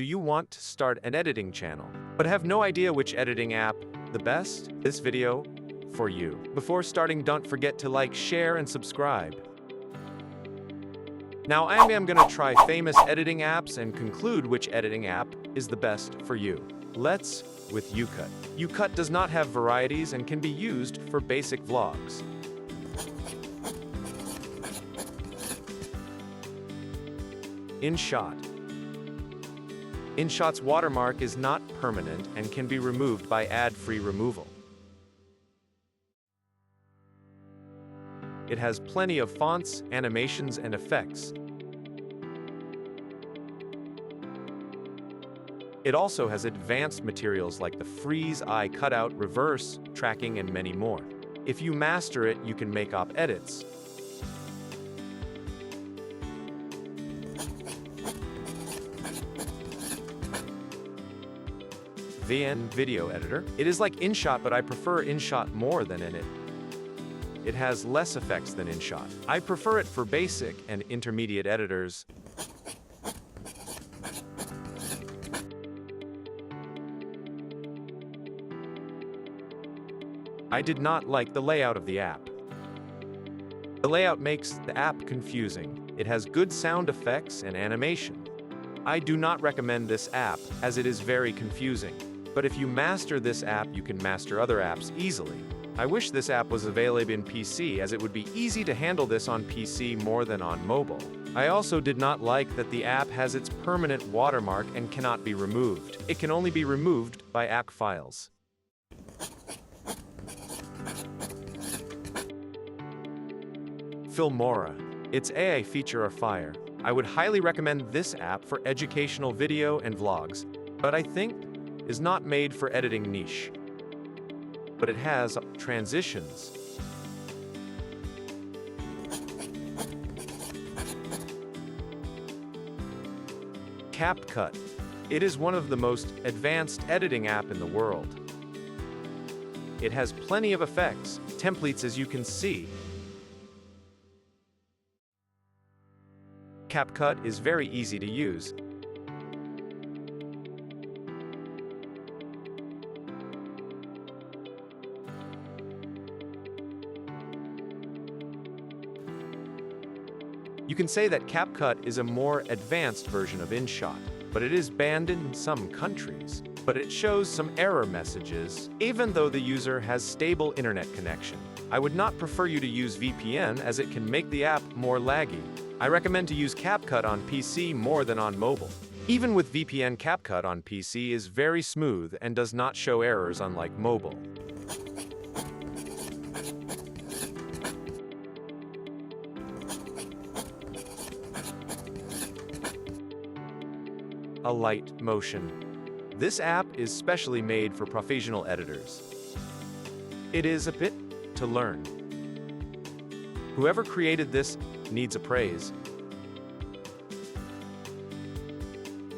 Do you want to start an editing channel, but have no idea which editing app the best? This video for you. Before starting, don't forget to like, share, and subscribe. Now I am going to try famous editing apps and conclude which editing app is the best for you. Let's with YOUCUT. YOUCUT does not have varieties and can be used for basic vlogs. INSHOT. INSHOT's watermark is not permanent and can be removed by ad-free removal. It has plenty of fonts, animations, and effects. It also has advanced materials like the freeze, eye cutout, reverse, tracking, and many more. If you master it, you can make edits. VN Video Editor. It is like INSHOT, but I prefer INSHOT more than in it. It has less effects than INSHOT. I prefer it for basic and intermediate editors. I did not like the layout of the app. The layout makes the app confusing. It has good sound effects and animation. I do not recommend this app as it is very confusing. But if you master this app, you can master other apps easily. I wish this app was available in PC, as it would be easy to handle this on PC more than on mobile. I also did not like that the app has its permanent watermark and cannot be removed. It can only be removed by app files. Filmora. Its AI feature are fire. I would highly recommend this app for educational video and vlogs, but I think is not made for editing niche. But it has transitions. CAPCUT. It is one of the most advanced editing app in the world. It has plenty of effects, templates, as you can see. CAPCUT is very easy to use. You can say that CAPCUT is a more advanced version of INSHOT, but it is banned in some countries. But it shows some error messages, even though the user has stable internet connection. I would not prefer you to use VPN, as it can make the app more laggy. I recommend to use CAPCUT on PC more than on mobile. Even with VPN, CAPCUT on PC is very smooth and does not show errors, unlike mobile. ALIGHT Motion. This app is specially made for professional editors. It is a bit to learn. Whoever created this needs a praise.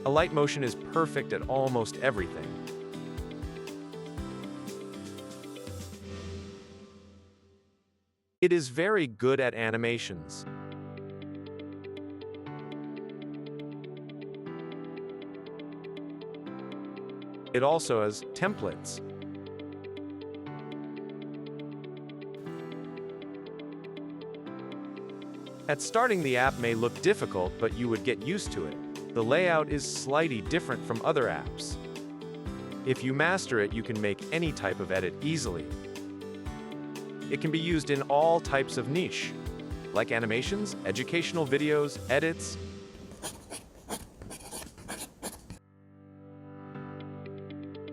ALIGHT Motion is perfect at almost everything. It is very good at animations. It also has templates. At starting, the app may look difficult, but you would get used to it. The layout is slightly different from other apps. If you master it, you can make any type of edit easily. It can be used in all types of niche, like animations, educational videos, edits.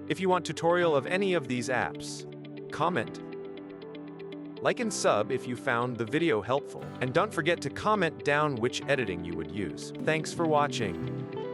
If you want tutorial of any of these apps, comment, like, and sub if you found the video helpful. And don't forget to comment down which editing you would use. Thanks for watching.